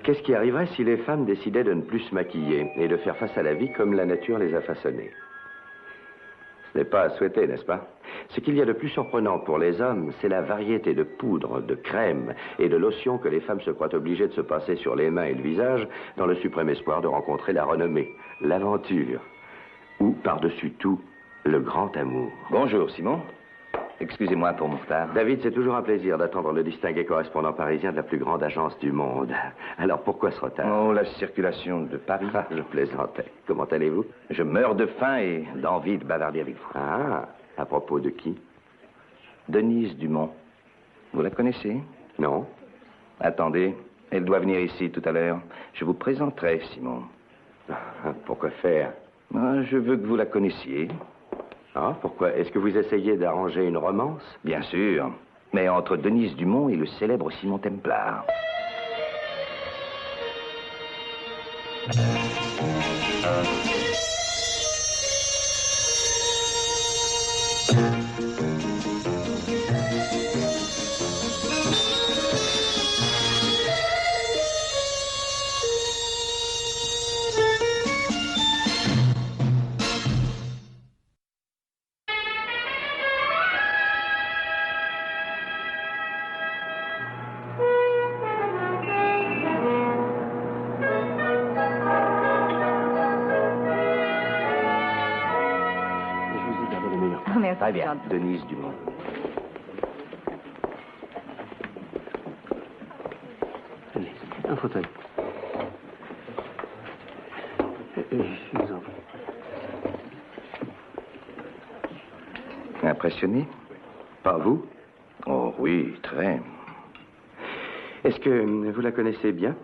Qu'est-ce qui arriverait si les femmes décidaient de ne plus se maquiller et de faire face à la vie comme la nature les a façonnées? Ce n'est pas à souhaiter, n'est-ce pas? Ce qu'il y a de plus surprenant pour les hommes, c'est la variété de poudres, de crèmes et de lotions que les femmes se croient obligées de se passer sur les mains et le visage dans le suprême espoir de rencontrer la renommée, l'aventure ou, par-dessus tout, le grand amour. Bonjour, Simon. Excusez-moi pour mon retard. David, c'est toujours un plaisir d'attendre le distingué correspondant parisien de la plus grande agence du monde. Alors pourquoi ce retard? Oh, la circulation de Paris. Ah, je plaisantais. Comment allez-vous? Je meurs de faim et d'envie de bavarder avec vous. Ah, à propos de qui? Denise Dumont. Vous la connaissez? Non. Attendez, elle doit venir ici tout à l'heure. Je vous présenterai, Simon. Pourquoi faire? Je veux que vous la connaissiez. Ah, pourquoi? Est-ce que vous essayez d'arranger une romance? Bien sûr, mais entre Denise Dumont et le célèbre Simon Templar. Très bien. Denise Dumont. Allez, un fauteuil. Je vous en prie. Impressionné? Pas vous? Oh oui, très. Est-ce que vous la connaissez bien?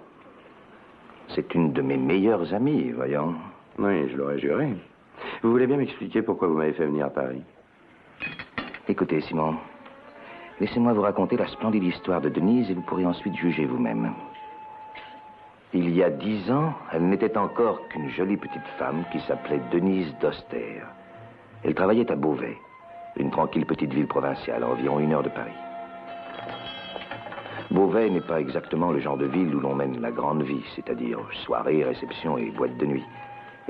C'est une de mes meilleures amies, voyons. Oui, je l'aurais juré. Vous voulez bien m'expliquer pourquoi vous m'avez fait venir à Paris? Écoutez, Simon, laissez-moi vous raconter la splendide histoire de Denise et vous pourrez ensuite juger vous-même. Il y a 10 ans, elle n'était encore qu'une jolie petite femme qui s'appelait Denise d'Oster. Elle travaillait à Beauvais, une tranquille petite ville provinciale à environ 1 heure de Paris. Beauvais n'est pas exactement le genre de ville où l'on mène la grande vie, c'est-à-dire soirées, réceptions et boîtes de nuit.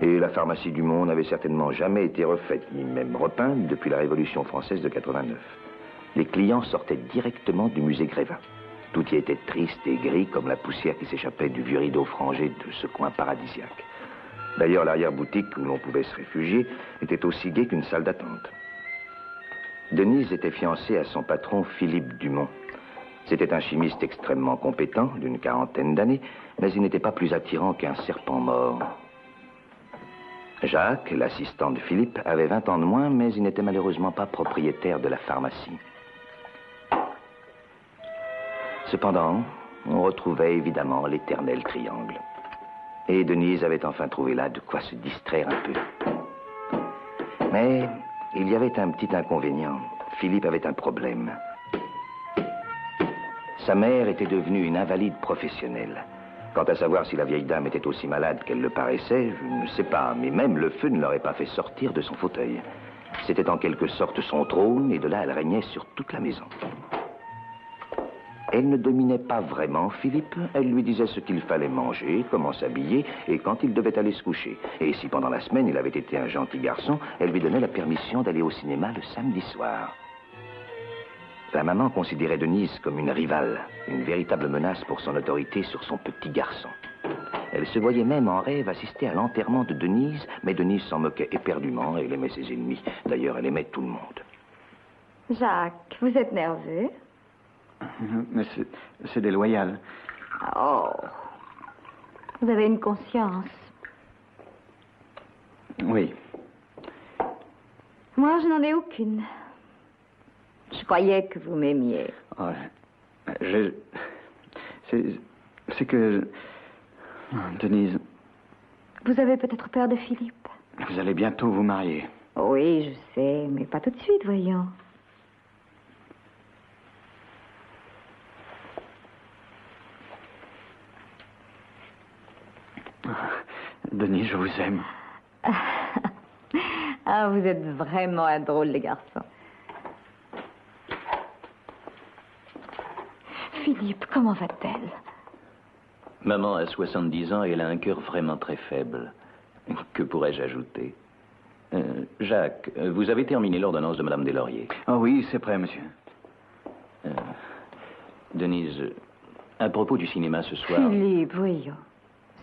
Et la pharmacie Dumont n'avait certainement jamais été refaite, ni même repeinte depuis la Révolution française de 89. Les clients sortaient directement du musée Grévin. Tout y était triste et gris comme la poussière qui s'échappait du vieux rideau frangé de ce coin paradisiaque. D'ailleurs, l'arrière-boutique où l'on pouvait se réfugier était aussi gai qu'une salle d'attente. Denise était fiancée à son patron Philippe Dumont. C'était un chimiste extrêmement compétent, d'une 40aine d'années, mais il n'était pas plus attirant qu'un serpent mort. Jacques, l'assistant de Philippe, avait 20 ans de moins, mais il n'était malheureusement pas propriétaire de la pharmacie. Cependant, on retrouvait évidemment l'éternel triangle. Et Denise avait enfin trouvé là de quoi se distraire un peu. Mais il y avait un petit inconvénient. Philippe avait un problème. Sa mère était devenue une invalide professionnelle. Quant à savoir si la vieille dame était aussi malade qu'elle le paraissait, je ne sais pas, mais même le feu ne l'aurait pas fait sortir de son fauteuil. C'était en quelque sorte son trône, et de là elle régnait sur toute la maison. Elle ne dominait pas vraiment Philippe. Elle lui disait ce qu'il fallait manger, comment s'habiller, et quand il devait aller se coucher. Et si pendant la semaine il avait été un gentil garçon, elle lui donnait la permission d'aller au cinéma le samedi soir. La maman considérait Denise comme une rivale, une véritable menace pour son autorité sur son petit garçon. Elle se voyait même en rêve assister à l'enterrement de Denise, mais Denise s'en moquait éperdument et elle aimait ses ennemis. D'ailleurs, elle aimait tout le monde. Jacques, vous êtes nerveux? Mais c'est déloyal. Oh, vous avez une conscience. Oui. Moi, je n'en ai aucune. Je croyais que vous m'aimiez. Oh, c'est que... Denise... Vous avez peut-être peur de Philippe. Vous allez bientôt vous marier. Oui, je sais, mais pas tout de suite, voyons. Denise, je vous aime. Ah, vous êtes vraiment un drôle de garçon. Philippe, comment va-t-elle? Maman a 70 ans et elle a un cœur vraiment très faible. Que pourrais-je ajouter? Jacques, vous avez terminé l'ordonnance de Madame Deslauriers. Oh oui, c'est prêt, monsieur. Denise, à propos du cinéma ce soir... Philippe, voyons.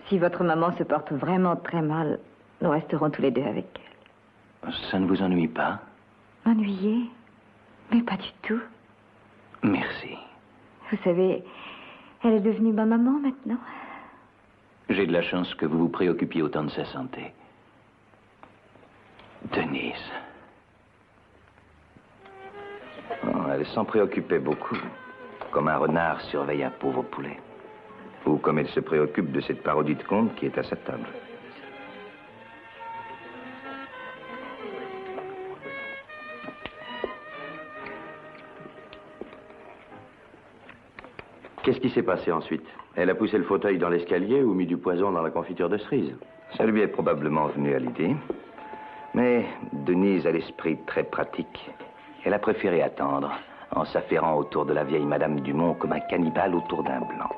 Si votre maman se porte vraiment très mal, nous resterons tous les deux avec elle. Ça ne vous ennuie pas? M'ennuyer? Mais pas du tout. Merci. Vous savez, elle est devenue ma maman maintenant. J'ai de la chance que vous vous préoccupiez autant de sa santé. Denise. Oh, elle s'en préoccupait beaucoup, comme un renard surveille un pauvre poulet. Ou comme elle se préoccupe de cette parodie de conte qui est à sa table. Qu'est-ce qui s'est passé ensuite? Elle a poussé le fauteuil dans l'escalier ou mis du poison dans la confiture de cerise? Ça lui est probablement venu à l'idée. Mais Denise a l'esprit très pratique. Elle a préféré attendre, en s'affairant autour de la vieille Madame Dumont comme un cannibale autour d'un blanc.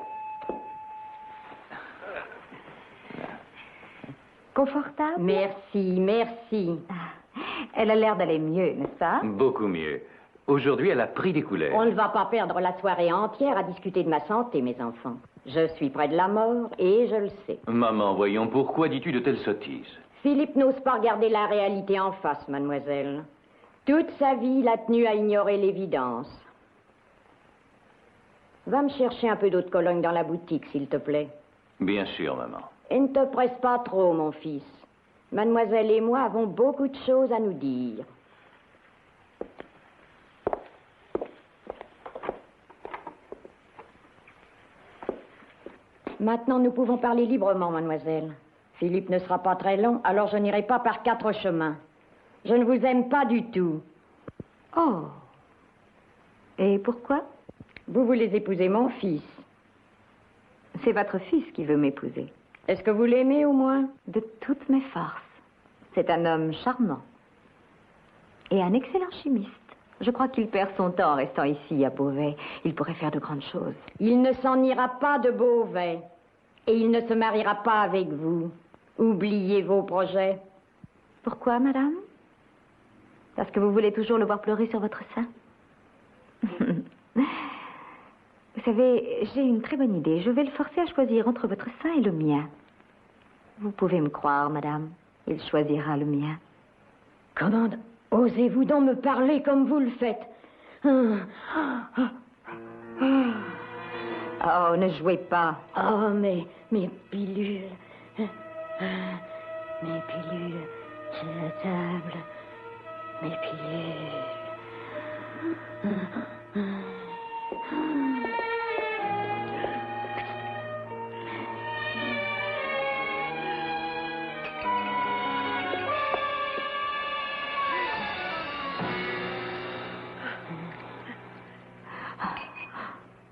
Confortable? Merci, merci. Elle a l'air d'aller mieux, n'est-ce pas? Beaucoup mieux. Aujourd'hui, elle a pris des couleurs. On ne va pas perdre la soirée entière à discuter de ma santé, mes enfants. Je suis près de la mort et je le sais. Maman, voyons, pourquoi dis-tu de telles sottises? Philippe n'ose pas regarder la réalité en face, mademoiselle. Toute sa vie, il a tenu à ignorer l'évidence. Va me chercher un peu d'eau de Cologne dans la boutique, s'il te plaît. Bien sûr, maman. Et ne te presse pas trop, mon fils. Mademoiselle et moi avons beaucoup de choses à nous dire. Maintenant, nous pouvons parler librement, mademoiselle. Philippe ne sera pas très long, alors je n'irai pas par 4 chemins. Je ne vous aime pas du tout. Oh. Et pourquoi? Vous voulez épouser mon fils. C'est votre fils qui veut m'épouser. Est-ce que vous l'aimez au moins? De toutes mes forces. C'est un homme charmant. Et un excellent chimiste. Je crois qu'il perd son temps en restant ici à Beauvais. Il pourrait faire de grandes choses. Il ne s'en ira pas de Beauvais. Et il ne se mariera pas avec vous. Oubliez vos projets. Pourquoi, madame? Parce que vous voulez toujours le voir pleurer sur votre sein? Vous savez, j'ai une très bonne idée. Je vais le forcer à choisir entre votre sein et le mien. Vous pouvez me croire, madame. Il choisira le mien. Comment osez-vous donc me parler comme vous le faites? Oh, ne jouez pas. Oh, mes pilules. Mes pilules sur la table. Mes pilules.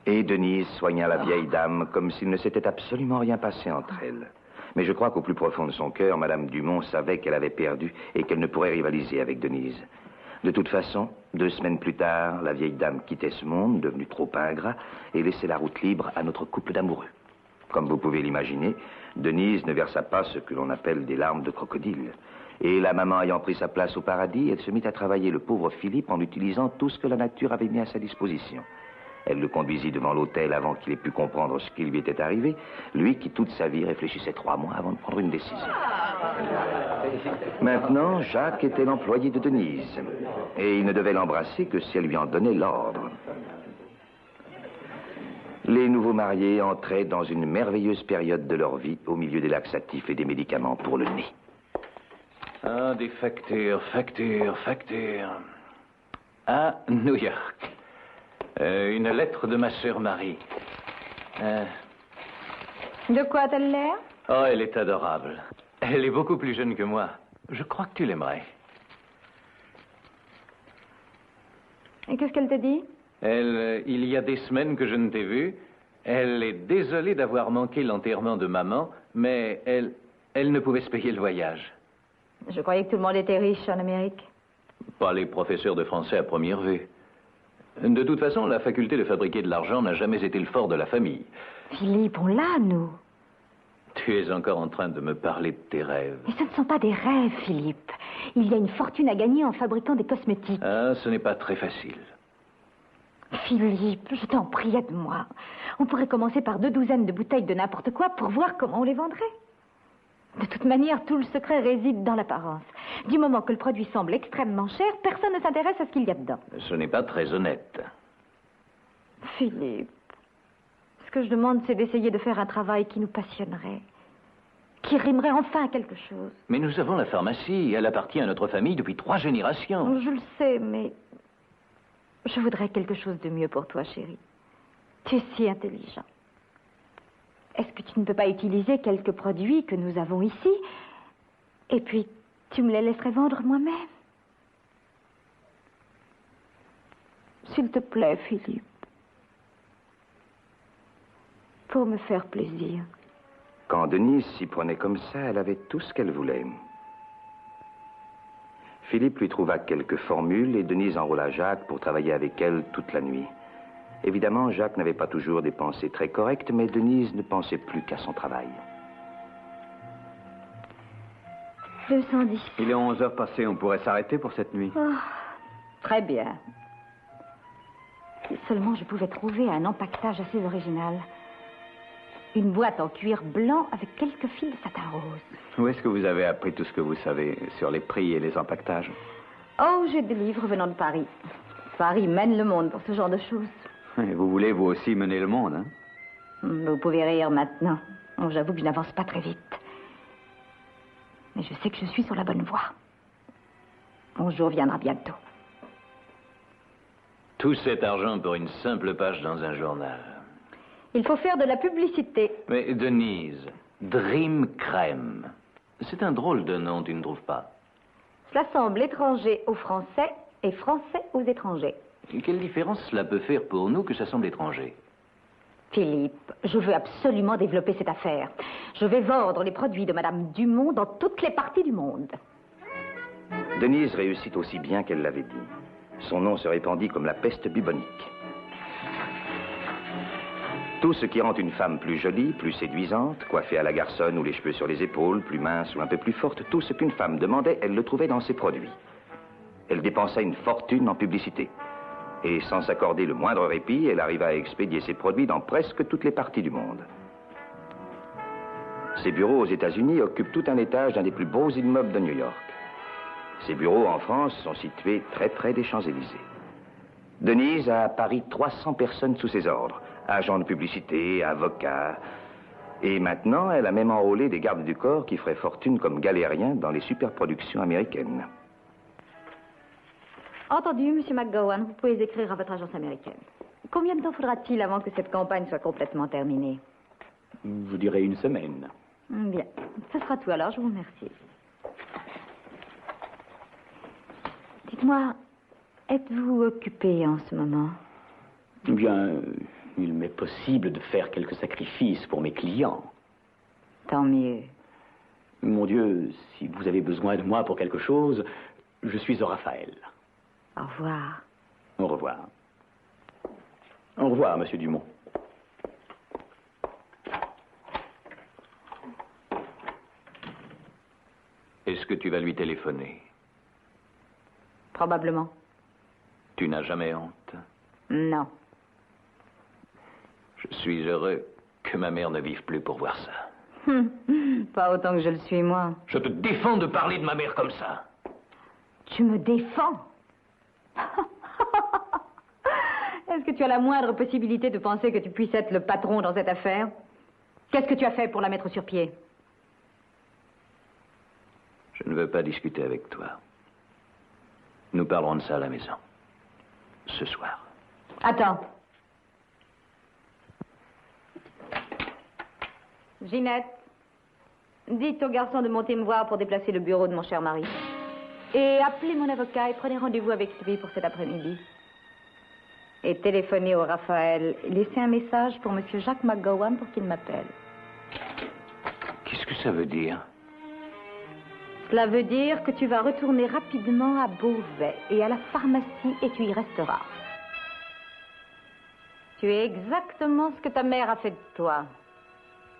Et Denise soigna la vieille dame comme s'il ne s'était absolument rien passé entre elles. Mais je crois qu'au plus profond de son cœur, Madame Dumont savait qu'elle avait perdu et qu'elle ne pourrait rivaliser avec Denise. De toute façon, 2 semaines plus tard, la vieille dame quittait ce monde, devenu trop ingrat, et laissait la route libre à notre couple d'amoureux. Comme vous pouvez l'imaginer, Denise ne versa pas ce que l'on appelle des larmes de crocodile. Et la maman ayant pris sa place au paradis, elle se mit à travailler le pauvre Philippe en utilisant tout ce que la nature avait mis à sa disposition. Elle le conduisit devant l'hôtel avant qu'il ait pu comprendre ce qui lui était arrivé, lui qui toute sa vie réfléchissait 3 mois avant de prendre une décision. Maintenant, Jacques était l'employé de Denise, et il ne devait l'embrasser que si elle lui en donnait l'ordre. Les nouveaux mariés entraient dans une merveilleuse période de leur vie au milieu des laxatifs et des médicaments pour le nez. Ah, des factures. À New York. Une lettre de ma sœur Marie. De quoi a-t-elle l'air? Oh, elle est adorable. Elle est beaucoup plus jeune que moi. Je crois que tu l'aimerais. Et qu'est-ce qu'elle te dit? Il y a des semaines que je ne t'ai vue. Elle est désolée d'avoir manqué l'enterrement de maman, mais elle ne pouvait se payer le voyage. Je croyais que tout le monde était riche en Amérique. Pas les professeurs de français à première vue. De toute façon, la faculté de fabriquer de l'argent n'a jamais été le fort de la famille. Philippe, on l'a, nous. Tu es encore en train de me parler de tes rêves. Mais ce ne sont pas des rêves, Philippe. Il y a une fortune à gagner en fabriquant des cosmétiques. Ah, ce n'est pas très facile. Philippe, je t'en prie, aide-moi. On pourrait commencer par 2 douzaines de bouteilles de n'importe quoi pour voir comment on les vendrait. De toute manière, tout le secret réside dans l'apparence. Du moment que le produit semble extrêmement cher, personne ne s'intéresse à ce qu'il y a dedans. Ce n'est pas très honnête. Philippe, ce que je demande, c'est d'essayer de faire un travail qui nous passionnerait, qui rimerait enfin à quelque chose. Mais nous avons la pharmacie. Elle appartient à notre famille depuis 3 générations. Je le sais, mais je voudrais quelque chose de mieux pour toi, chérie. Tu es si intelligent. Est-ce que tu ne peux pas utiliser quelques produits que nous avons ici, et puis tu me les laisserais vendre moi-même? S'il te plaît, Philippe. Pour me faire plaisir. Quand Denise s'y prenait comme ça, elle avait tout ce qu'elle voulait. Philippe lui trouva quelques formules et Denise enrôla Jacques pour travailler avec elle toute la nuit. Évidemment, Jacques n'avait pas toujours des pensées très correctes, mais Denise ne pensait plus qu'à son travail. 210. Il est 11 heures passées, on pourrait s'arrêter pour cette nuit. Oh, très bien. Si seulement je pouvais trouver un empaquetage assez original. Une boîte en cuir blanc avec quelques fils de satin rose. Où est-ce que vous avez appris tout ce que vous savez sur les prix et les empaquetages? Oh, j'ai des livres venant de Paris. Paris mène le monde pour ce genre de choses. Et vous voulez vous aussi mener le monde, hein? Vous pouvez rire maintenant. Oh, j'avoue que je n'avance pas très vite. Mais je sais que je suis sur la bonne voie. Mon jour viendra bientôt. Tout cet argent pour une simple page dans un journal. Il faut faire de la publicité. Mais Denise, Dream Crème. C'est un drôle de nom, tu ne trouves pas? Cela semble étranger aux Français et français aux étrangers. Et quelle différence cela peut faire pour nous que ça semble étranger? Philippe, je veux absolument développer cette affaire. Je vais vendre les produits de Madame Dumont dans toutes les parties du monde. Denise réussit aussi bien qu'elle l'avait dit. Son nom se répandit comme la peste bubonique. Tout ce qui rend une femme plus jolie, plus séduisante, coiffée à la garçonne ou les cheveux sur les épaules, plus mince ou un peu plus forte, tout ce qu'une femme demandait, elle le trouvait dans ses produits. Elle dépensa une fortune en publicité. Et sans s'accorder le moindre répit, elle arriva à expédier ses produits dans presque toutes les parties du monde. Ses bureaux aux États-Unis occupent tout un étage d'un des plus beaux immeubles de New York. Ses bureaux en France sont situés très près des Champs-Élysées. Denise a à Paris 300 personnes sous ses ordres, agents de publicité, avocats. Et maintenant, elle a même enrôlé des gardes du corps qui feraient fortune comme galériens dans les superproductions américaines. Entendu, Monsieur McGowan, vous pouvez écrire à votre agence américaine. Combien de temps faudra-t-il avant que cette campagne soit complètement terminée? Je dirais 1 semaine. Bien, ce sera tout alors, je vous remercie. Dites-moi, êtes-vous occupé en ce moment? Eh bien, il m'est possible de faire quelques sacrifices pour mes clients. Tant mieux. Mon Dieu, si vous avez besoin de moi pour quelque chose, je suis au Raphaël. Au revoir. Au revoir. Au revoir, Monsieur Dumont. Est-ce que tu vas lui téléphoner? Probablement. Tu n'as jamais honte? Non. Je suis heureux que ma mère ne vive plus pour voir ça. Pas autant que je le suis, moi. Je te défends de parler de ma mère comme ça. Tu me défends? Est-ce que tu as la moindre possibilité de penser que tu puisses être le patron dans cette affaire? Qu'est-ce que tu as fait pour la mettre sur pied? Je ne veux pas discuter avec toi. Nous parlerons de ça à la maison. Ce soir. Attends. Ginette, dites au garçon de monter me voir pour déplacer le bureau de mon cher mari. Et appelez mon avocat et prenez rendez-vous avec lui pour cet après-midi. Et téléphonez au Raphaël. Laissez un message pour Monsieur Jacques McGowan pour qu'il m'appelle. Qu'est-ce que ça veut dire? Cela veut dire que tu vas retourner rapidement à Beauvais et à la pharmacie et tu y resteras. Tu es exactement ce que ta mère a fait de toi.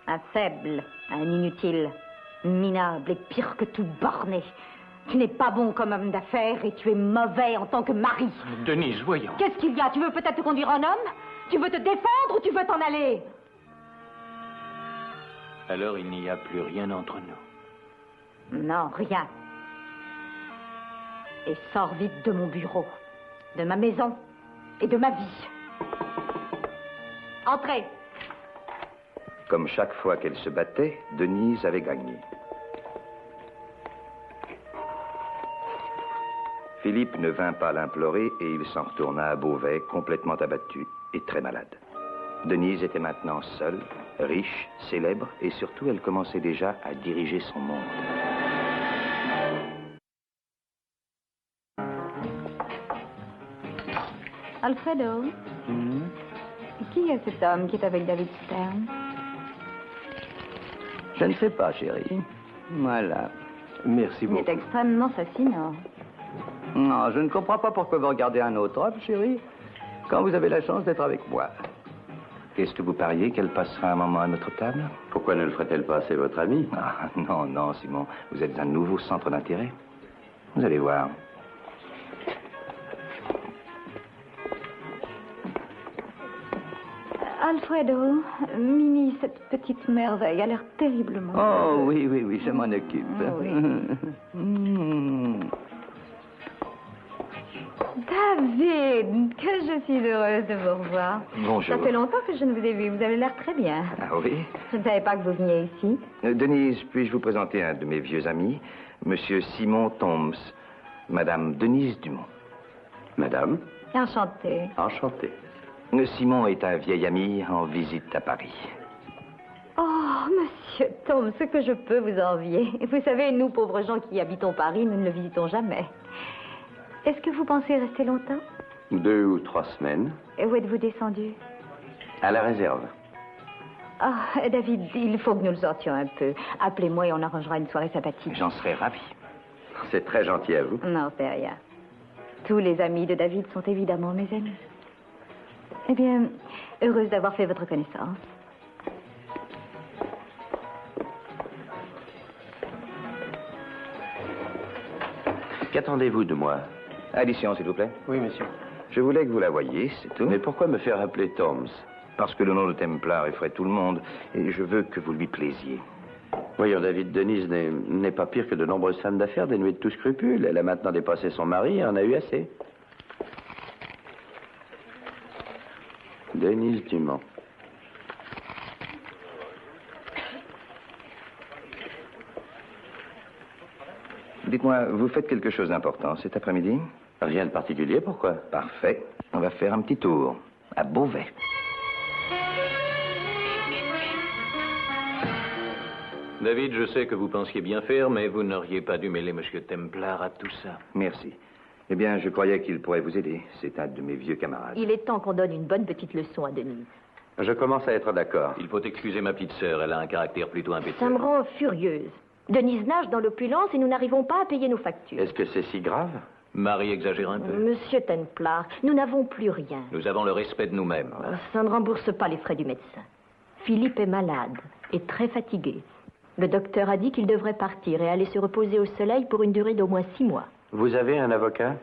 Un faible, un inutile, minable et pire que tout borné. Tu n'es pas bon comme homme d'affaires et tu es mauvais en tant que mari. Denise, voyons. Qu'est-ce qu'il y a? Tu veux peut-être te conduire en homme? Tu veux te défendre ou tu veux t'en aller? Alors il n'y a plus rien entre nous. Non, rien. Et sors vite de mon bureau, de ma maison et de ma vie. Entrez. Comme chaque fois qu'elle se battait, Denise avait gagné. Philippe ne vint pas l'implorer et il s'en retourna à Beauvais, complètement abattu et très malade. Denise était maintenant seule, riche, célèbre, et surtout elle commençait déjà à diriger son monde. Alfredo, qui est cet homme qui est avec David Stern? Je ne sais pas, chérie. Voilà. Merci Il beaucoup. est extrêmement fascinant. Non, je ne comprends pas pourquoi vous regardez un autre homme, chérie, quand vous avez la chance d'être avec moi. Qu'est-ce que vous pariez qu'elle passera un moment à notre table? Pourquoi ne le ferait-elle pas? C'est votre ami. Ah, non, non, Simon. Vous êtes un nouveau centre d'intérêt. Vous allez voir. Alfredo, Mimi, cette petite merveille a l'air terriblement... Oh, oui, oui, oui, je m'en occupe. David, que je suis heureuse de vous revoir. Bonjour. Ça fait longtemps que je ne vous ai vu. Vous avez l'air très bien. Ah oui? Je ne savais pas que vous veniez ici. Denise, puis-je vous présenter un de mes vieux amis, Monsieur Simon Thoms, Madame Denise Dumont. Madame, Enchantée. enchanté. Simon est un vieil ami en visite à Paris. Oh, monsieur Tom, ce que je peux vous envier. Vous savez, nous, pauvres gens qui habitons Paris, nous ne le visitons jamais. Est-ce que vous pensez rester longtemps? 2 ou 3 semaines. Et où êtes-vous descendu? À la réserve. Ah, David, il faut que nous le sortions un peu. Appelez-moi et on arrangera une soirée sympathique. J'en serais ravi. C'est très gentil à vous. Non, c'est rien. Tous les amis de David sont évidemment mes amis. Eh bien, heureuse d'avoir fait votre connaissance. Qu'attendez-vous de moi? Addition, s'il vous plaît. Oui, monsieur. Je voulais que vous la voyiez, c'est tout. Mais pourquoi me faire appeler Thoms? Parce que le nom de Templar effraie tout le monde, et je veux que vous lui plaisiez. Voyons, David, Denise n'est pas pire que de nombreuses femmes d'affaires dénuées de tout scrupule. Elle a maintenant dépassé son mari et en a eu assez. Denise Dumont. Dites-moi, vous faites quelque chose d'important cet après-midi? Rien de particulier, pourquoi? Parfait. On va faire un petit tour à Beauvais. David, je sais que vous pensiez bien faire, mais vous n'auriez pas dû mêler M. Templar à tout ça. Merci. Eh bien, je croyais qu'il pourrait vous aider. C'est un de mes vieux camarades. Il est temps qu'on donne une bonne petite leçon à Denise. Je commence à être d'accord. Il faut excuser ma petite sœur, elle a un caractère plutôt impétueux. Ça me rend furieuse. Denise nage dans l'opulence et nous n'arrivons pas à payer nos factures. Est-ce que c'est si grave? Marie exagère un peu. Monsieur Templar, nous n'avons plus rien. Nous avons le respect de nous-mêmes. Ça ne rembourse pas les frais du médecin. Philippe est malade et très fatigué. Le docteur a dit qu'il devrait partir et aller se reposer au soleil pour une durée d'au moins 6 mois. Vous avez un avocat?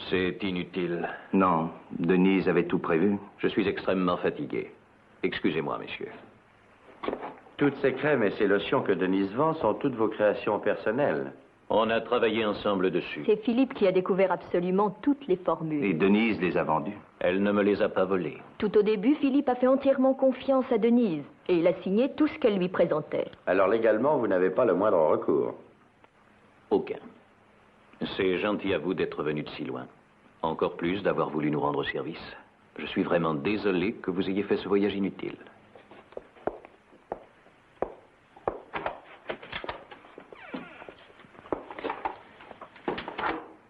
C'est inutile. Non, Denise avait tout prévu. Je suis extrêmement fatigué. Excusez-moi, messieurs. Toutes ces crèmes et ces lotions que Denise vend sont toutes vos créations personnelles. On a travaillé ensemble dessus. C'est Philippe qui a découvert absolument toutes les formules. Et Denise les a vendues. Elle ne me les a pas volées. Tout au début, Philippe a fait entièrement confiance à Denise et il a signé tout ce qu'elle lui présentait. Alors légalement, vous n'avez pas le moindre recours. Aucun. C'est gentil à vous d'être venu de si loin. Encore plus d'avoir voulu nous rendre service. Je suis vraiment désolé que vous ayez fait ce voyage inutile.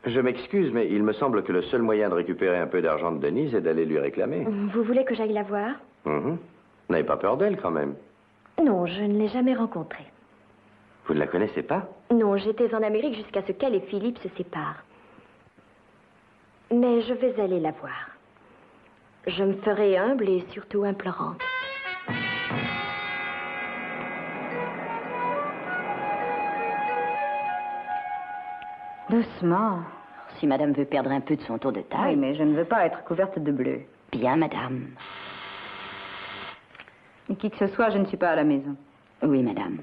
Je m'excuse, mais il me semble que le seul moyen de récupérer un peu d'argent de Denise est d'aller lui réclamer. Vous voulez que j'aille la voir? Vous n'avez pas peur d'elle, quand même? Non, je ne l'ai jamais rencontrée. Vous ne la connaissez pas? Non, j'étais en Amérique jusqu'à ce qu'elle et Philippe se séparent. Mais je vais aller la voir. Je me ferai humble et surtout implorante. Doucement. Si madame veut perdre un peu de son tour de taille... Oui, mais je ne veux pas être couverte de bleu. Bien, madame. Et qui que ce soit, je ne suis pas à la maison. Oui, madame.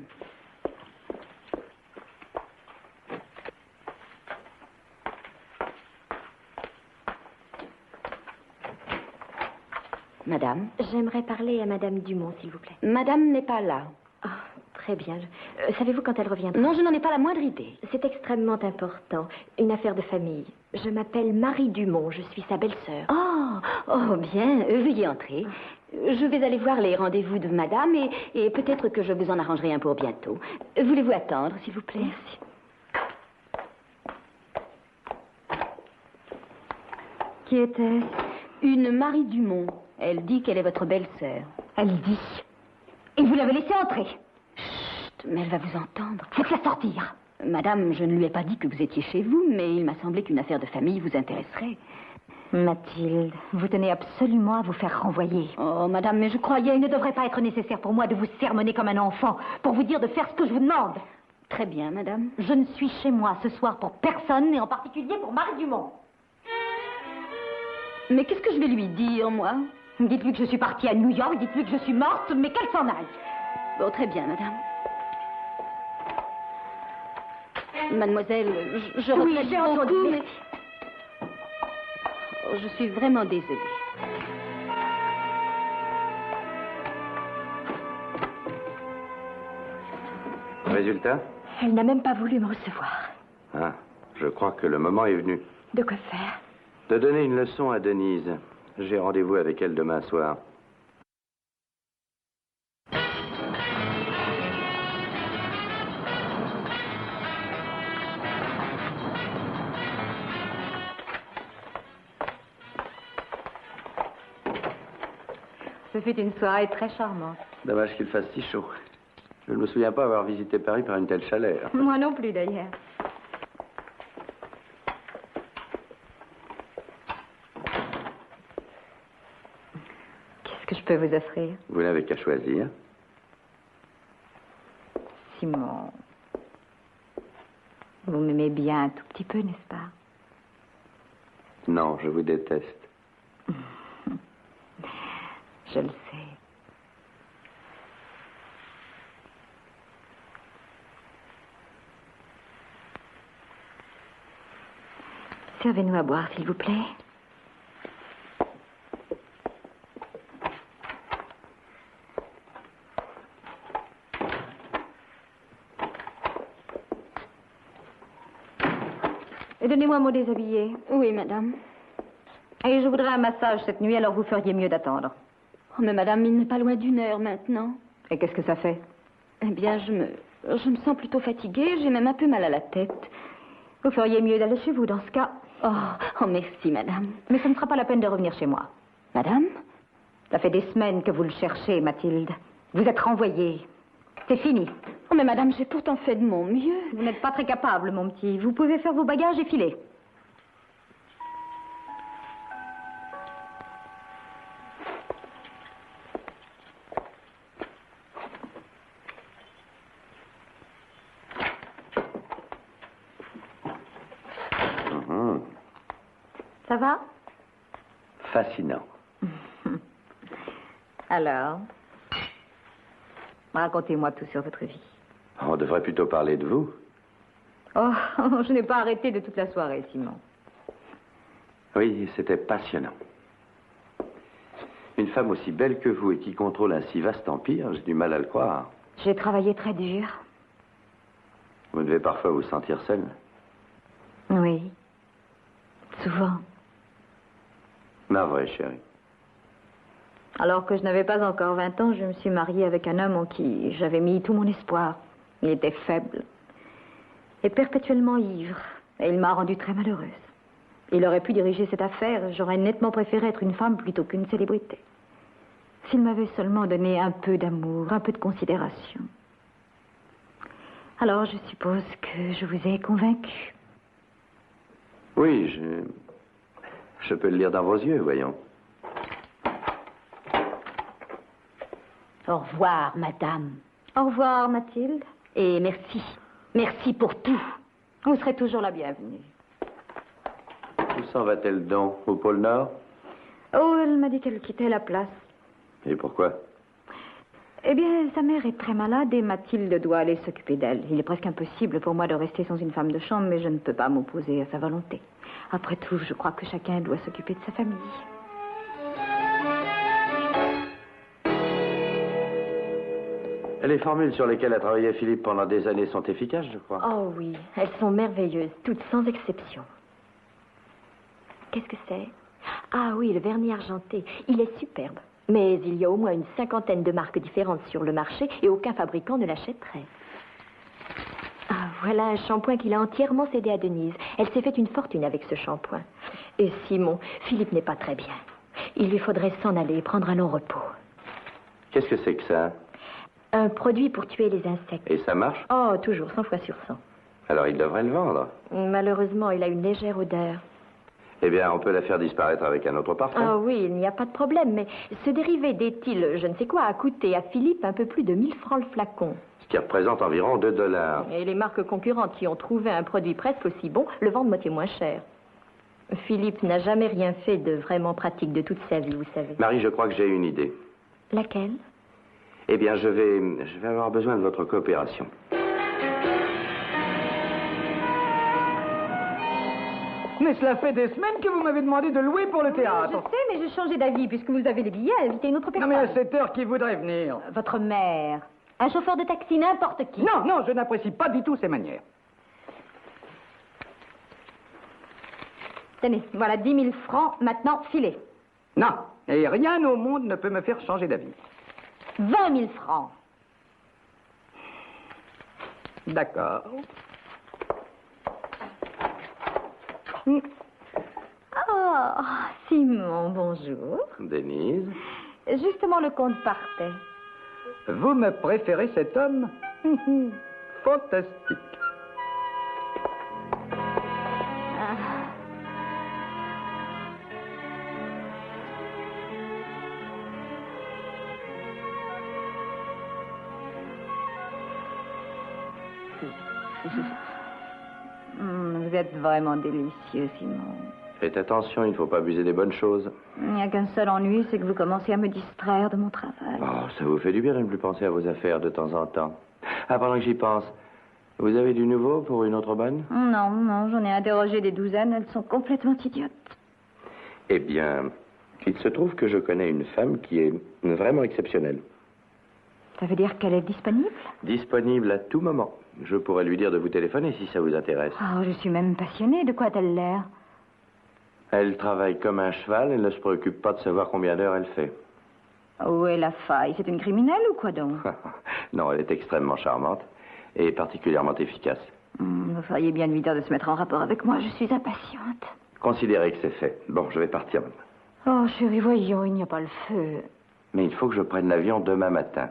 Madame? J'aimerais parler à Madame Dumont, s'il vous plaît. Madame n'est pas là. Ah, très bien. Savez-vous quand elle reviendra? Non, je n'en ai pas la moindre idée. C'est extrêmement important. Une affaire de famille. Je m'appelle Marie Dumont. Je suis sa belle-sœur. Oh, bien. Veuillez entrer. Je vais aller voir les rendez-vous de madame et peut-être que je vous en arrangerai un pour bientôt. Voulez-vous attendre, s'il vous plaît? Merci. Qui était-ce? Une Marie Dumont. Elle dit qu'elle est votre belle-sœur. Elle dit. Et vous l'avez laissée entrer? Chut, mais elle va vous entendre. Faites-la sortir. Madame, je ne lui ai pas dit que vous étiez chez vous, mais il m'a semblé qu'une affaire de famille vous intéresserait. Mathilde, vous tenez absolument à vous faire renvoyer. Oh, madame, mais je croyais... Il ne devrait pas être nécessaire pour moi de vous sermonner comme un enfant, pour vous dire de faire ce que je vous demande. Très bien, madame. Je ne suis chez moi ce soir pour personne, et en particulier pour Marie Dumont. Mais qu'est-ce que je vais lui dire, moi? Dites-lui que je suis partie à New York, dites-lui que je suis morte, mais qu'elle s'en aille. Bon, très bien, madame. Mademoiselle, je Oui, regrette j'ai entendu, beaucoup, mais... Oh, je suis vraiment désolée. Résultat? Elle n'a même pas voulu me recevoir. Ah, je crois que le moment est venu. De quoi faire? De donner une leçon à Denise. J'ai rendez-vous avec elle demain soir. Ce fut une soirée très charmante. Dommage qu'il fasse si chaud. Je ne me souviens pas avoir visité Paris par une telle chaleur. Moi non plus, d'ailleurs. Qu'est-ce que je peux vous offrir? Vous n'avez qu'à choisir. Simon, vous m'aimez bien un tout petit peu, n'est-ce pas? Non, je vous déteste. Je le sais. Servez-nous à boire, s'il vous plaît. Et donnez-moi mon déshabillé. Oui, madame. Et je voudrais un massage cette nuit, alors vous feriez mieux d'attendre. Oh, mais madame, il n'est pas loin d'1 heure maintenant. Et qu'est-ce que ça fait? Eh bien, je me sens plutôt fatiguée. J'ai même un peu mal à la tête. Vous feriez mieux d'aller chez vous, dans ce cas. Oh, merci, madame. Mais ce ne sera pas la peine de revenir chez moi. Madame? Ça fait des semaines que vous le cherchez, Mathilde. Vous êtes renvoyée. C'est fini. Oh, mais madame, j'ai pourtant fait de mon mieux. Vous n'êtes pas très capable, mon petit. Vous pouvez faire vos bagages et filer. Ça va? Fascinant. Alors, racontez-moi tout sur votre vie. On devrait plutôt parler de vous. Oh, je n'ai pas arrêté de toute la soirée, Simon. Oui, c'était passionnant. Une femme aussi belle que vous et qui contrôle un si vaste empire, j'ai du mal à le croire. J'ai travaillé très dur. Vous devez parfois vous sentir seule. Oui. Souvent. Navré, chérie. Alors que je n'avais pas encore 20 ans, je me suis mariée avec un homme en qui j'avais mis tout mon espoir. Il était faible et perpétuellement ivre, et il m'a rendue très malheureuse. Il aurait pu diriger cette affaire, j'aurais nettement préféré être une femme plutôt qu'une célébrité. S'il m'avait seulement donné un peu d'amour, un peu de considération. Alors, je suppose que je vous ai convaincu. Oui, je peux le lire dans vos yeux, voyons. Au revoir, madame. Au revoir, Mathilde. Et merci. Merci pour tout. Vous serez toujours la bienvenue. Où s'en va-t-elle donc? Au pôle Nord? Oh, elle m'a dit qu'elle quittait la place. Et pourquoi? Eh bien, sa mère est très malade et Mathilde doit aller s'occuper d'elle. Il est presque impossible pour moi de rester sans une femme de chambre, mais je ne peux pas m'opposer à sa volonté. Après tout, je crois que chacun doit s'occuper de sa famille. Les formules sur lesquelles a travaillé Philippe pendant des années sont efficaces, je crois. Oh oui, elles sont merveilleuses, toutes sans exception. Qu'est-ce que c'est? Ah oui, le vernis argenté. Il est superbe. Mais il y a au moins une 50aine de marques différentes sur le marché et aucun fabricant ne l'achèterait. Ah, voilà un shampoing qu'il a entièrement cédé à Denise. Elle s'est fait une fortune avec ce shampoing. Et Simon, Philippe n'est pas très bien. Il lui faudrait s'en aller et prendre un long repos. Qu'est-ce que c'est que ça? Un produit pour tuer les insectes. Et ça marche? Oh, toujours, 100 fois sur 100. Alors il devrait le vendre. Malheureusement, il a une légère odeur. Eh bien, on peut la faire disparaître avec un autre parfum. Ah oui, il n'y a pas de problème, mais ce dérivé d'éthyle, je ne sais quoi, a coûté à Philippe un peu plus de 1000 francs le flacon. Ce qui représente environ 2 $. Et les marques concurrentes qui ont trouvé un produit presque aussi bon le vendent moitié moins cher. Philippe n'a jamais rien fait de vraiment pratique de toute sa vie, vous savez. Marie, je crois que j'ai une idée. Laquelle? Eh bien, je vais avoir besoin de votre coopération. Mais cela fait des semaines que vous m'avez demandé de louer pour le théâtre. Je sais, mais j'ai changé d'avis puisque vous avez les billets. Invitez une autre personne. Non, mais à cette heure, qui voudrait venir? Votre mère. Un chauffeur de taxi, n'importe qui. Non, non, je n'apprécie pas du tout ses manières. Tenez, voilà 10 000 francs. Maintenant, filez. Non, et rien au monde ne peut me faire changer d'avis. 20 000 francs. D'accord. Oh, Simon, bonjour. Denise? Justement, le compte partait. Vous me préférez cet homme? Fantastique. Vous êtes vraiment délicieux, Simon. Faites attention, il ne faut pas abuser des bonnes choses. Il n'y a qu'un seul ennui, c'est que vous commencez à me distraire de mon travail. Oh, ça vous fait du bien de ne plus penser à vos affaires de temps en temps. Ah, pendant que j'y pense, vous avez du nouveau pour une autre bonne? Non, non, j'en ai interrogé des douzaines, elles sont complètement idiotes. Eh bien, il se trouve que je connais une femme qui est vraiment exceptionnelle. Ça veut dire qu'elle est disponible? Disponible à tout moment. Je pourrais lui dire de vous téléphoner si ça vous intéresse. Oh, je suis même passionnée. De quoi a-t-elle l'air? Elle travaille comme un cheval, elle ne se préoccupe pas de savoir combien d'heures elle fait. Où est la faille? C'est une criminelle ou quoi donc? Non, elle est extrêmement charmante et particulièrement efficace. Vous feriez bien lui dire de se mettre en rapport avec moi, je suis impatiente. Considérez que c'est fait. Bon, je vais partir maintenant. Oh, chérie, voyons, il n'y a pas le feu. Mais il faut que je prenne l'avion demain matin.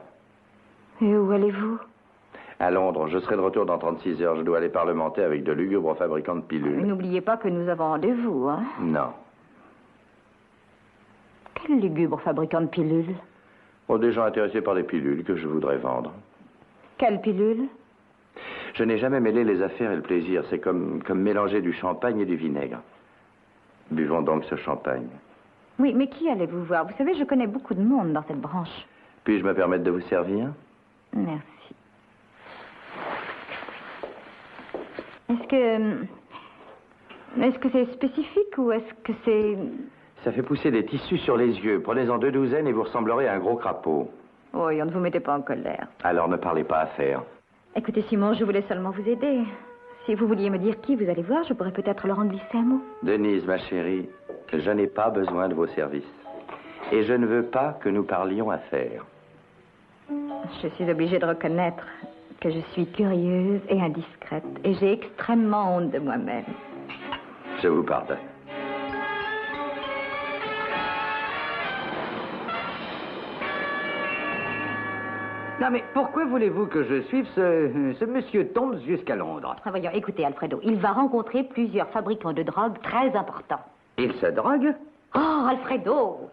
Et où allez-vous? À Londres. Je serai de retour dans 36 heures. Je dois aller parlementer avec de lugubres fabricants de pilules. N'oubliez pas que nous avons rendez-vous, hein? Non. Quel lugubre fabricant de pilules? Oh, des gens intéressés par les pilules que je voudrais vendre. Quelle pilule? Je n'ai jamais mêlé les affaires et le plaisir. C'est comme mélanger du champagne et du vinaigre. Buvons donc ce champagne. Oui, mais qui allez-vous voir? Vous savez, je connais beaucoup de monde dans cette branche. Puis-je me permettre de vous servir? Merci. Est-ce que c'est spécifique ou est-ce que c'est... Ça fait pousser des tissus sur les yeux. Prenez-en 2 douzaines et vous ressemblerez à un gros crapaud. Oui, ne vous mettez pas en colère. Alors ne parlez pas affaires. Écoutez, Simon, je voulais seulement vous aider. Si vous vouliez me dire qui vous allez voir, je pourrais peut-être leur en glisser un mot. Denise, ma chérie, je n'ai pas besoin de vos services. Et je ne veux pas que nous parlions affaires. Je suis obligée de reconnaître que je suis curieuse et indiscrète. Et j'ai extrêmement honte de moi-même. Je vous pardonne. Non, mais pourquoi voulez-vous que je suive ce monsieur Tombs jusqu'à Londres? Ah, voyons, écoutez, Alfredo, il va rencontrer plusieurs fabricants de drogue très importants. Il se drogue? Oh, Alfredo!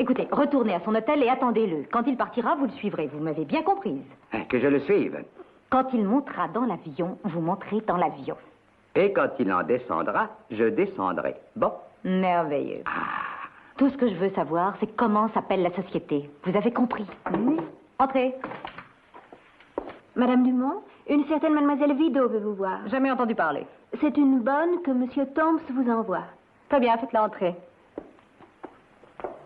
Écoutez, retournez à son hôtel et attendez-le. Quand il partira, vous le suivrez. Vous m'avez bien comprise. Que je le suive. Quand il montera dans l'avion, vous monterez dans l'avion. Et quand il en descendra, je descendrai. Bon? Merveilleux. Tout ce que je veux savoir, c'est comment s'appelle la société. Vous avez compris? Entrez. Madame Dumont, une certaine mademoiselle Vido veut vous voir. Jamais entendu parler. C'est une bonne que monsieur Thoms vous envoie. Très bien, faites-la entrer.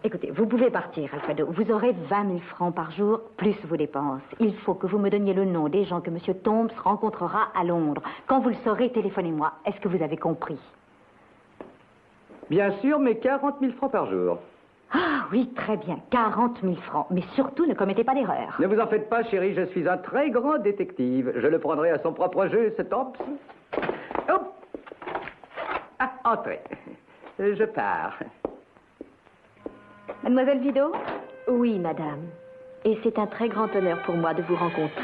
Écoutez, vous pouvez partir, Alfredo. Vous aurez 20 000 francs par jour, plus vos dépenses. Il faut que vous me donniez le nom des gens que monsieur Thoms rencontrera à Londres. Quand vous le saurez, téléphonez-moi. Est-ce que vous avez compris? Bien sûr, mais 40 000 francs par jour. Ah oui, très bien. 40 000 francs. Mais surtout, ne commettez pas d'erreur. Ne vous en faites pas, chérie, je suis un très grand détective. Je le prendrai à son propre jeu, ce Thoms. Hop! Ah, entrez. Je pars. Mademoiselle Vido? Oui, madame. Et c'est un très grand honneur pour moi de vous rencontrer.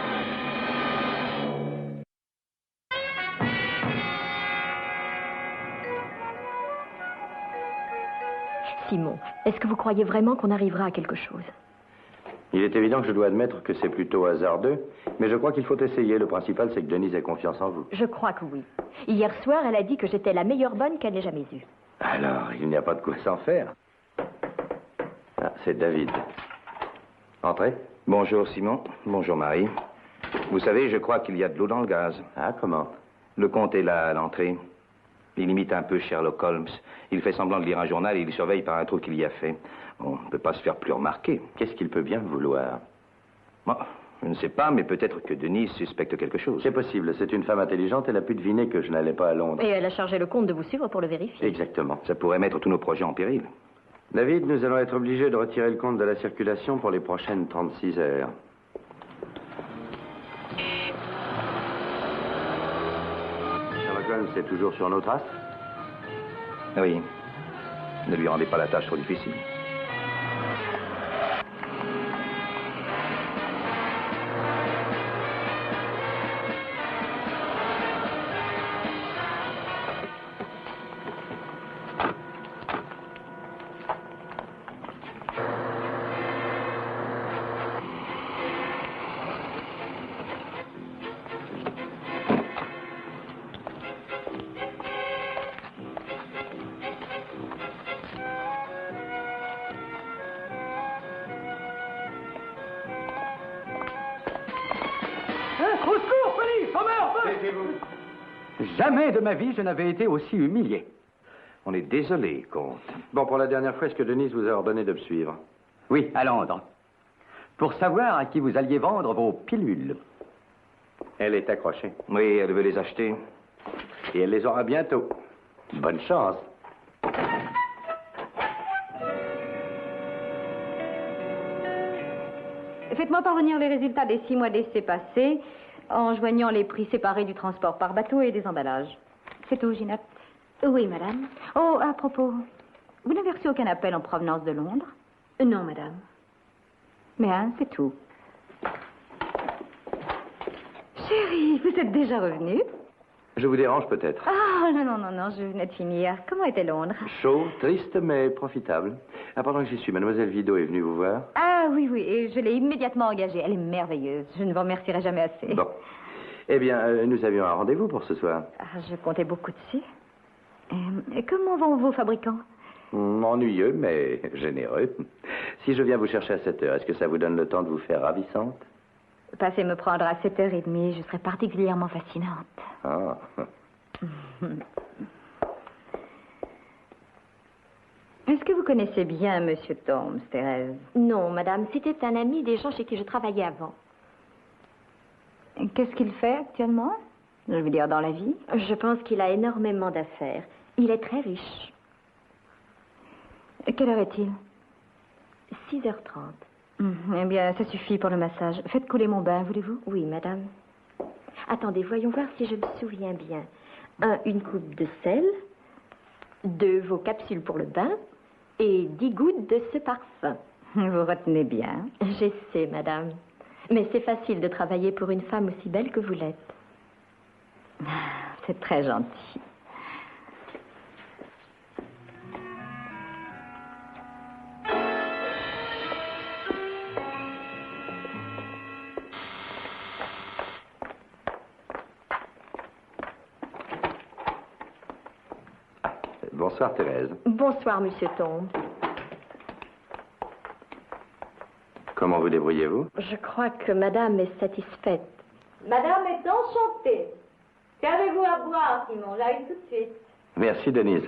Simon, est-ce que vous croyez vraiment qu'on arrivera à quelque chose? Il est évident que je dois admettre que c'est plutôt hasardeux, mais je crois qu'il faut essayer. Le principal, c'est que Denise ait confiance en vous. Je crois que oui. Hier soir, elle a dit que j'étais la meilleure bonne qu'elle ait jamais eue. Alors, il n'y a pas de quoi s'en faire. Ah, c'est David. Entrez. Bonjour, Simon. Bonjour, Marie. Vous savez, je crois qu'il y a de l'eau dans le gaz. Ah, comment? Le comte est là, à l'entrée. Il imite un peu Sherlock Holmes. Il fait semblant de lire un journal et il surveille par un trou qu'il y a fait. On ne peut pas se faire plus remarquer. Qu'est-ce qu'il peut bien vouloir? Bon, je ne sais pas, mais peut-être que Denise suspecte quelque chose. C'est possible. C'est une femme intelligente. Elle a pu deviner que je n'allais pas à Londres. Et elle a chargé le comte de vous suivre pour le vérifier. Exactement. Ça pourrait mettre tous nos projets en péril. David, nous allons être obligés de retirer le compte de la circulation pour les prochaines 36 heures. Sherlock Holmes est toujours sur nos traces? Oui. Ne lui rendez pas la tâche trop difficile. Au secours, police! Au meurtre! Jamais de ma vie je n'avais été aussi humilié. On est désolé, comte. Bon, pour la dernière fois, est-ce que Denise vous a ordonné de me suivre? Oui, à Londres. Pour savoir à qui vous alliez vendre vos pilules. Elle est accrochée. Oui, elle veut les acheter. Et elle les aura bientôt. Bonne chance. Faites-moi parvenir les résultats des 6 mois d'essai passés en joignant les prix séparés du transport par bateau et des emballages. C'est tout, Ginette? Oui, madame. Oh, à propos, vous n'avez reçu aucun appel en provenance de Londres? Non, madame. Mais c'est tout. Chérie, vous êtes déjà revenue? Je vous dérange peut-être. Ah, non, je venais de finir. Comment était Londres? Chaud, triste, mais profitable. Ah, pendant que j'y suis, mademoiselle Vido est venue vous voir. Ah, oui, et je l'ai immédiatement engagée. Elle est merveilleuse. Je ne vous remercierai jamais assez. Bon. Eh bien, nous avions un rendez-vous pour ce soir. Ah, je comptais beaucoup dessus. Et comment vont vos fabricants? Ennuyeux, mais généreux. Si je viens vous chercher à 7 heures, est-ce que ça vous donne le temps de vous faire ravissante? Passez me prendre à 7h30, je serai particulièrement fascinante. Ah. Est-ce que vous connaissez bien Monsieur Thoms, Thérèse? Non, madame, c'était un ami des gens chez qui je travaillais avant. Qu'est-ce qu'il fait actuellement? Je veux dire, dans la vie? Je pense qu'il a énormément d'affaires. Il est très riche. Quelle heure est-il? 6h30. Eh bien, ça suffit pour le massage. Faites couler mon bain, voulez-vous? Oui, madame. Attendez, voyons voir si je me souviens bien. 1, une coupe de sel. 2, vos capsules pour le bain. Et 10 gouttes de ce parfum. Vous retenez bien. J'essaie, madame. Mais c'est facile de travailler pour une femme aussi belle que vous l'êtes. C'est très gentil. Bonsoir, Thérèse. Bonsoir, Monsieur Tombe. Comment vous débrouillez-vous? Je crois que Madame est satisfaite. Madame est enchantée. Qu'avez-vous à boire, Simon? J'arrive tout de suite. Merci, Denise.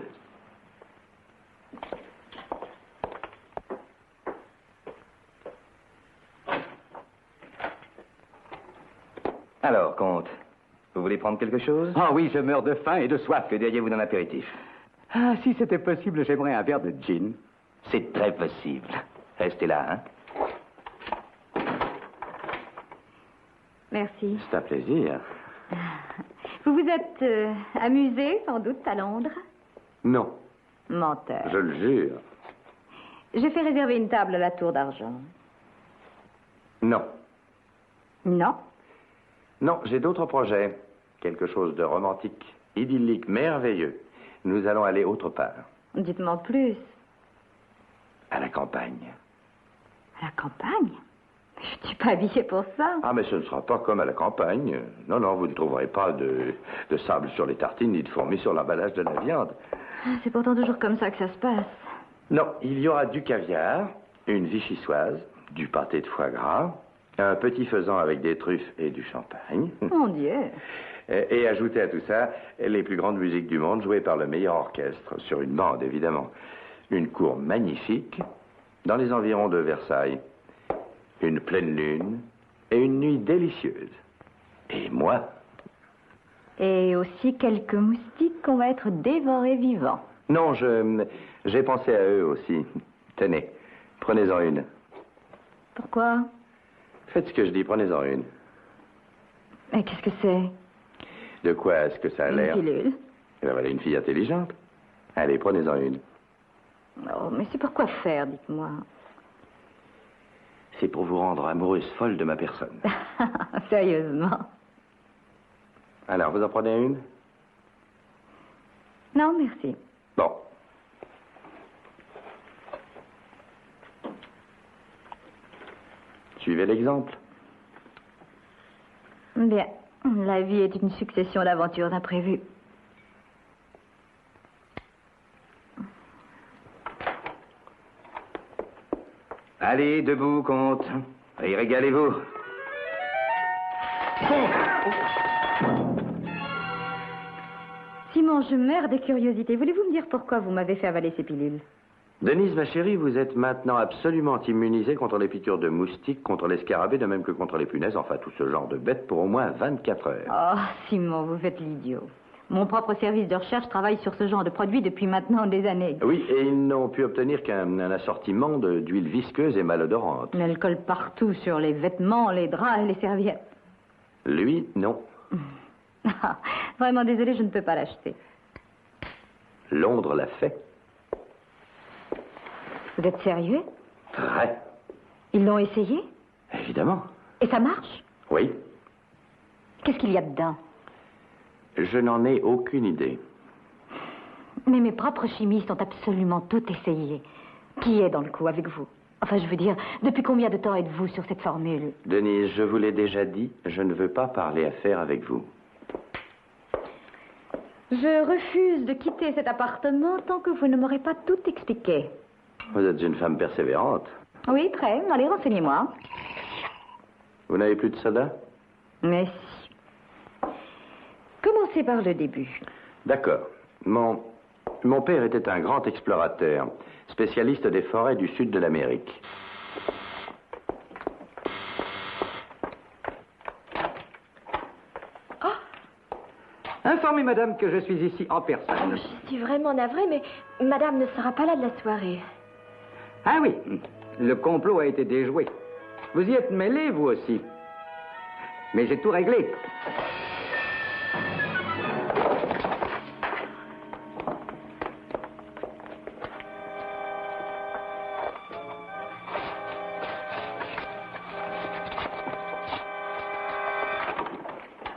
Alors, comte, vous voulez prendre quelque chose? Ah oui, je meurs de faim et de soif. Que diriez-vous d'un apéritif? Ah, si c'était possible, j'aimerais un verre de gin. C'est très possible. Restez là, hein? Merci. C'est un plaisir. Vous vous êtes amusé, sans doute, à Londres? Non, Menteur. je le jure. J'ai fait réserver une table à la Tour d'Argent. Non. Non? Non, j'ai d'autres projets. Quelque chose de romantique, idyllique, merveilleux. Nous allons aller autre part. Dites-moi plus. À la campagne. À la campagne? Je ne suis pas habillée pour ça. Ah, mais ce ne sera pas comme à la campagne. Non, non, vous ne trouverez pas de sable sur les tartines ni de fourmis sur l'emballage de la viande. C'est pourtant toujours comme ça que ça se passe. Non, il y aura du caviar, une vichysoise, du pâté de foie gras, un petit faisan avec des truffes et du champagne. Mon Dieu. Et ajouter à tout ça les plus grandes musiques du monde jouées par le meilleur orchestre, sur une bande évidemment. Une cour magnifique, dans les environs de Versailles. Une pleine lune et une nuit délicieuse. Et moi? Et aussi quelques moustiques qu'on va être dévorés vivants. Non, j'ai pensé à eux aussi. Tenez, prenez-en une. Pourquoi? Faites ce que je dis, prenez-en une. Mais qu'est-ce que c'est? De quoi est-ce que ça a l'air? Une pilule. Eh bien, voilà une fille intelligente. Allez, prenez-en une. Oh, mais c'est pour quoi faire, dites-moi? C'est pour vous rendre amoureuse folle de ma personne. Sérieusement? Alors, vous en prenez une? Non, merci. Bon. Suivez l'exemple. Bien. La vie est une succession d'aventures imprévues. Allez, debout, comte. Et régalez-vous. Simon, je meurs de curiosité. Voulez-vous me dire pourquoi vous m'avez fait avaler ces pilules? Denise, ma chérie, vous êtes maintenant absolument immunisée contre les piqûres de moustiques, contre les scarabées, de même que contre les punaises, enfin tout ce genre de bêtes pour au moins 24 heures. Oh, Simon, vous faites l'idiot. Mon propre service de recherche travaille sur ce genre de produit depuis maintenant des années. Oui, et ils n'ont pu obtenir qu'un assortiment d'huile visqueuse et malodorante. Mais elle colle partout, sur les vêtements, les draps et les serviettes. Lui, non. Ah, vraiment désolée, je ne peux pas l'acheter. Londres l'a fait. Vous êtes sérieux? Très. Ils l'ont essayé? Évidemment. Et ça marche? Oui. Qu'est-ce qu'il y a dedans? Je n'en ai aucune idée. Mais mes propres chimistes ont absolument tout essayé. Qui est dans le coup avec vous? Enfin, je veux dire, depuis combien de temps êtes-vous sur cette formule? Denise, je vous l'ai déjà dit, je ne veux pas parler affaires avec vous. Je refuse de quitter cet appartement tant que vous ne m'aurez pas tout expliqué. Vous êtes une femme persévérante. Oui, très. Allez, renseignez-moi. Vous n'avez plus de soda? Mais si. Commencez par le début. D'accord. Mon père était un grand explorateur, spécialiste des forêts du sud de l'Amérique. Informez madame que je suis ici en personne. Je suis vraiment navrée, mais Madame ne sera pas là de la soirée. Ah oui, le complot a été déjoué. Vous y êtes mêlé, vous aussi. Mais j'ai tout réglé.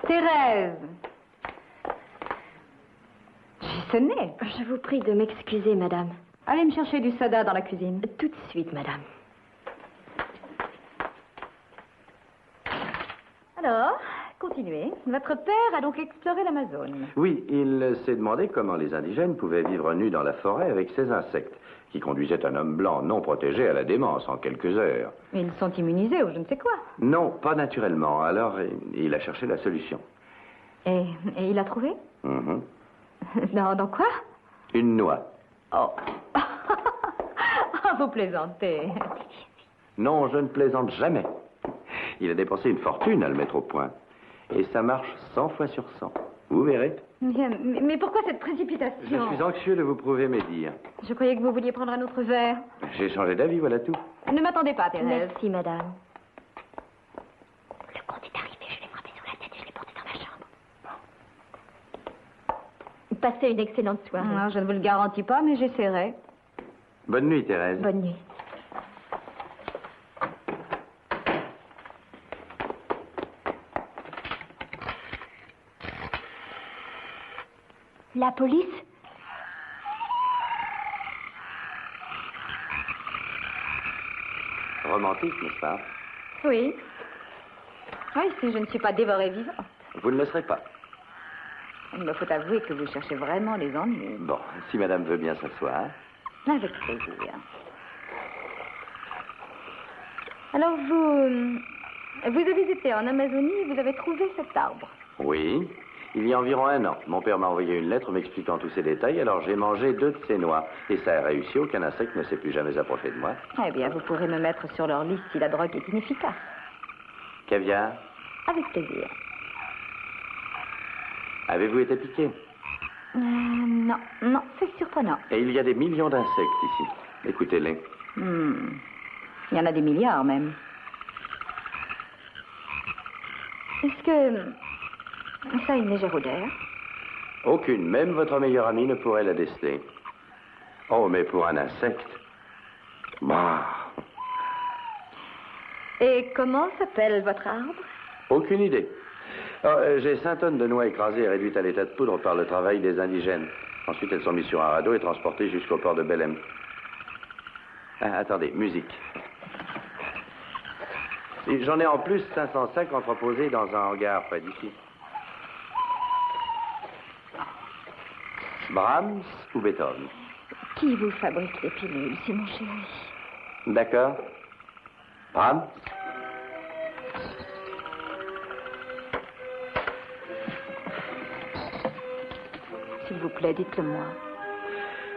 Thérèse! J'ai sonné. Je vous prie de m'excuser, Madame. Allez me chercher du soda dans la cuisine. Tout de suite, Madame. Alors, continuez. Votre père a donc exploré l'Amazone. Oui, il s'est demandé comment les indigènes pouvaient vivre nus dans la forêt avec ces insectes, qui conduisaient un homme blanc non protégé à la démence en quelques heures. Ils sont immunisés ou je ne sais quoi. Non, pas naturellement. Alors, il a cherché la solution. Et il a trouvé? Mhm. Dans quoi? Une noix. Oh. Vous plaisantez. Non, je ne plaisante jamais. Il a dépensé une fortune à le mettre au point. Et ça marche 100 fois sur 100. Vous verrez. Mais pourquoi cette précipitation? Je suis anxieux de vous prouver mes dires. Je croyais que vous vouliez prendre un autre verre. J'ai changé d'avis, voilà tout. Ne m'attendez pas, Thérèse. Merci, madame. Le comte est arrivé, je l'ai frappé sous la tête et je l'ai porté dans ma chambre. Passez une excellente soirée. Non, je ne vous le garantis pas, mais j'essaierai. Bonne nuit, Thérèse. Bonne nuit. La police? Romantique, n'est-ce pas? Oui. Oui, si je ne suis pas dévorée vivante. Vous ne le serez pas. Il me faut avouer que vous cherchez vraiment les ennuis. Bon, si madame veut bien s'asseoir. Avec plaisir. Alors, vous avez été en Amazonie et vous avez trouvé cet arbre. Oui. Il y a environ 1 an, mon père m'a envoyé une lettre m'expliquant tous ces détails, alors j'ai mangé 2 de ces noix. Et ça a réussi, aucun insecte ne s'est plus jamais approché de moi. Eh bien, vous pourrez me mettre sur leur liste si la drogue est inefficace. Caviar? Avec plaisir. Avez-vous été piqué? Non, c'est surprenant. Et il y a des millions d'insectes ici. Écoutez-les. Il y en a des milliards, même. Est-ce que ça a une légère odeur? Aucune, même votre meilleur ami ne pourrait la déceler. Oh, mais pour un insecte. Bah. Et comment s'appelle votre arbre? Aucune idée. Oh, j'ai 5 tonnes de noix écrasées et réduites à l'état de poudre par le travail des indigènes. Ensuite, elles sont mises sur un radeau et transportées jusqu'au port de Belém. Ah, attendez, musique. Et j'en ai en plus 505 entreposés dans un hangar près d'ici. Brahms ou Beethoven? Qui vous fabrique les pilules, c'est mon chéri? D'accord. Brahms? S'il vous plaît, dites-le-moi.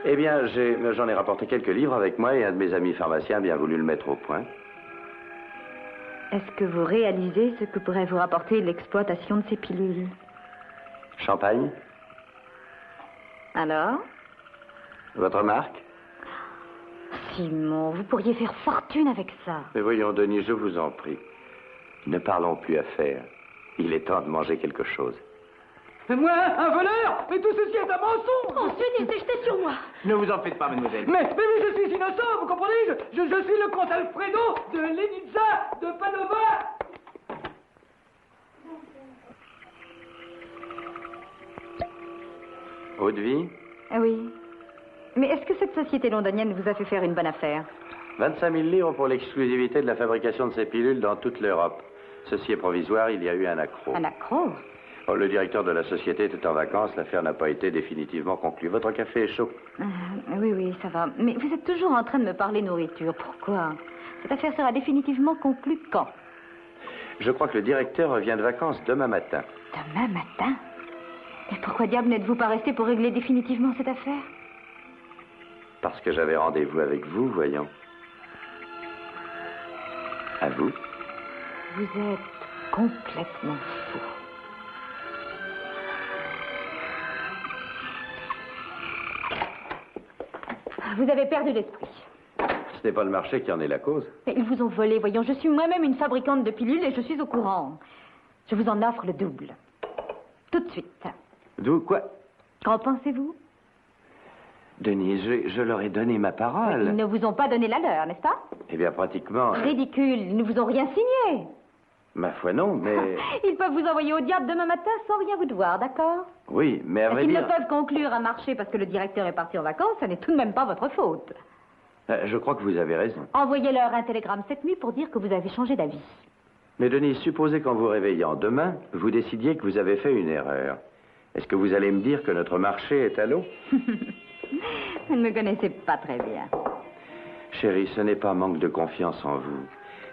Eh bien, j'en ai rapporté quelques livres avec moi et un de mes amis pharmaciens a bien voulu le mettre au point. Est-ce que vous réalisez ce que pourrait vous rapporter l'exploitation de ces pilules? Champagne? Alors? Votre marque? Simon, vous pourriez faire fortune avec ça. Mais voyons, Denis, je vous en prie. Ne parlons plus affaires. Il est temps de manger quelque chose. Mais moi, un voleur? Mais tout ceci est un mensonge! Oh, Denis s'est jeté sur moi! Ne vous en faites pas, mademoiselle. Mais je suis innocent, vous comprenez? Je suis le comte Alfredo de Lenitza de Padova! Eau de vie? Oui. Mais est-ce que cette société londonienne vous a fait faire une bonne affaire? 25 000 livres pour l'exclusivité de la fabrication de ces pilules dans toute l'Europe. Ceci est provisoire, il y a eu un accroc. Un accroc? Oh, le directeur de la société était en vacances, l'affaire n'a pas été définitivement conclue. Votre café est chaud. Oui, ça va. Mais vous êtes toujours en train de me parler nourriture. Pourquoi? Cette affaire sera définitivement conclue quand? Je crois que le directeur revient de vacances demain matin. Demain matin? Mais pourquoi diable n'êtes-vous pas resté pour régler définitivement cette affaire? Parce que j'avais rendez-vous avec vous, voyons. À vous? Vous êtes complètement fou. Vous avez perdu l'esprit. Ce n'est pas le marché qui en est la cause. Mais ils vous ont volé, voyons. Je suis moi-même une fabricante de pilules et je suis au courant. Je vous en offre le double. Tout de suite. D'où quoi? Qu'en pensez-vous? Denise, je leur ai donné ma parole. Ils ne vous ont pas donné la leur, n'est-ce pas? Eh bien, pratiquement... Ridicule, ils ne vous ont rien signé. Ma foi, non, mais... Ils peuvent vous envoyer au diable demain matin sans rien vous devoir, d'accord? Oui, mais à vrai S'ils dire... ne peuvent conclure un marché parce que le directeur est parti en vacances, ça n'est tout de même pas votre faute. Je crois que vous avez raison. Envoyez-leur un télégramme cette nuit pour dire que vous avez changé d'avis. Mais Denise, supposez qu'en vous réveillant demain, vous décidiez que vous avez fait une erreur. Est-ce que vous allez me dire que notre marché est à l'eau? Vous ne me connaissez pas très bien. Chérie, ce n'est pas manque de confiance en vous.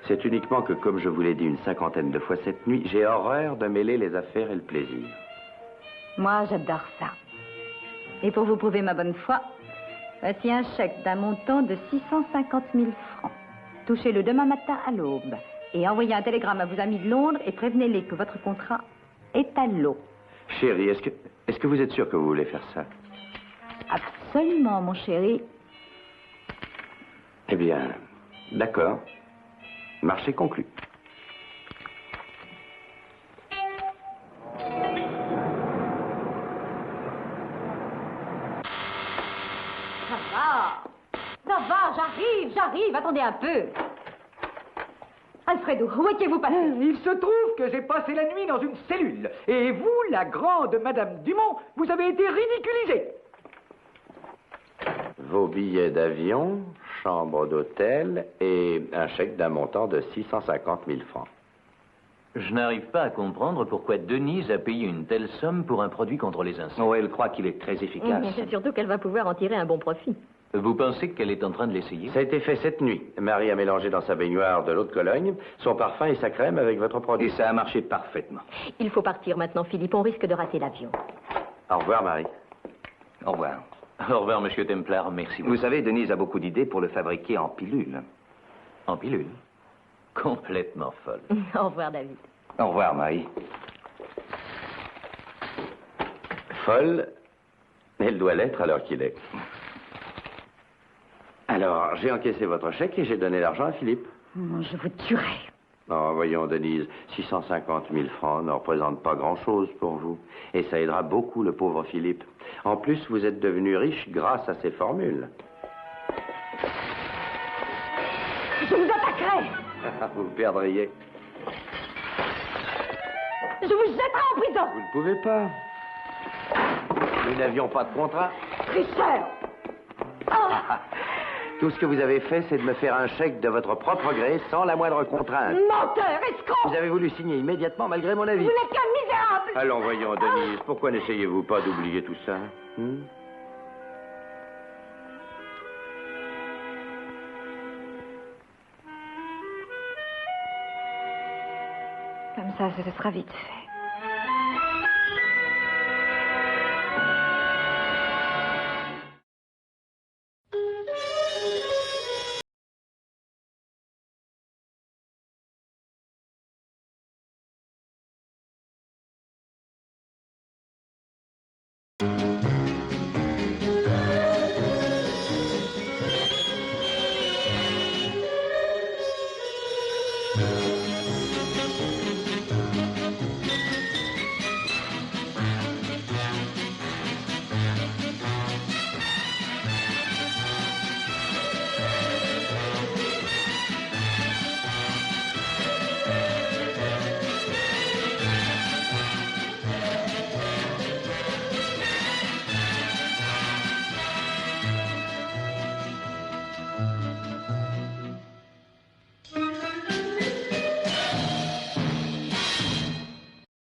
C'est uniquement que, comme je vous l'ai dit une 50aine de fois cette nuit, j'ai horreur de mêler les affaires et le plaisir. Moi, j'adore ça. Et pour vous prouver ma bonne foi, voici un chèque d'un montant de 650 000 francs. Touchez-le demain matin à l'aube. Et envoyez un télégramme à vos amis de Londres et prévenez-les que votre contrat est à l'eau. Chérie, est-ce que vous êtes sûr que vous voulez faire ça? Absolument, mon chéri. Eh bien, d'accord. Marché conclu. Ça va, j'arrive, attendez un peu. Alfredo, où étiez-vous passé? Il se trouve que j'ai passé la nuit dans une cellule. Et vous, la grande Madame Dumont, vous avez été ridiculisée. Vos billets d'avion, chambre d'hôtel et un chèque d'un montant de 650 000 francs. Je n'arrive pas à comprendre pourquoi Denise a payé une telle somme pour un produit contre les insectes. Oh, elle croit qu'il est très efficace. Mais c'est surtout qu'elle va pouvoir en tirer un bon profit. Vous pensez qu'elle est en train de l'essayer? Ça a été fait cette nuit. Marie a mélangé dans sa baignoire de l'eau de Cologne, son parfum et sa crème avec votre produit. Et ça a marché parfaitement. Il faut partir maintenant, Philippe. On risque de rater l'avion. Au revoir, Marie. Au revoir. Au revoir, monsieur Templar. Merci beaucoup. Vous savez, Denise a beaucoup d'idées pour le fabriquer en pilule. En pilule? Complètement folle. Au revoir, David. Au revoir, Marie. Folle, elle doit l'être à l'heure qu'il est. Alors, j'ai encaissé votre chèque et j'ai donné l'argent à Philippe. Je vous tuerai. Oh, voyons, Denise, 650 000 francs ne représentent pas grand-chose pour vous. Et ça aidera beaucoup le pauvre Philippe. En plus, vous êtes devenu riche grâce à ces formules. Je vous attaquerai. Vous perdriez. Je vous jetterai en prison. Vous ne pouvez pas. Nous n'avions pas de contrat. Tricheur. Tout ce que vous avez fait, c'est de me faire un chèque de votre propre gré, sans la moindre contrainte. Menteur, escroc. Vous avez voulu signer immédiatement, malgré mon avis. Vous n'êtes qu'un misérable. Allons, voyons, Denise, pourquoi n'essayez-vous pas d'oublier tout ça? Comme ça, ce sera vite fait.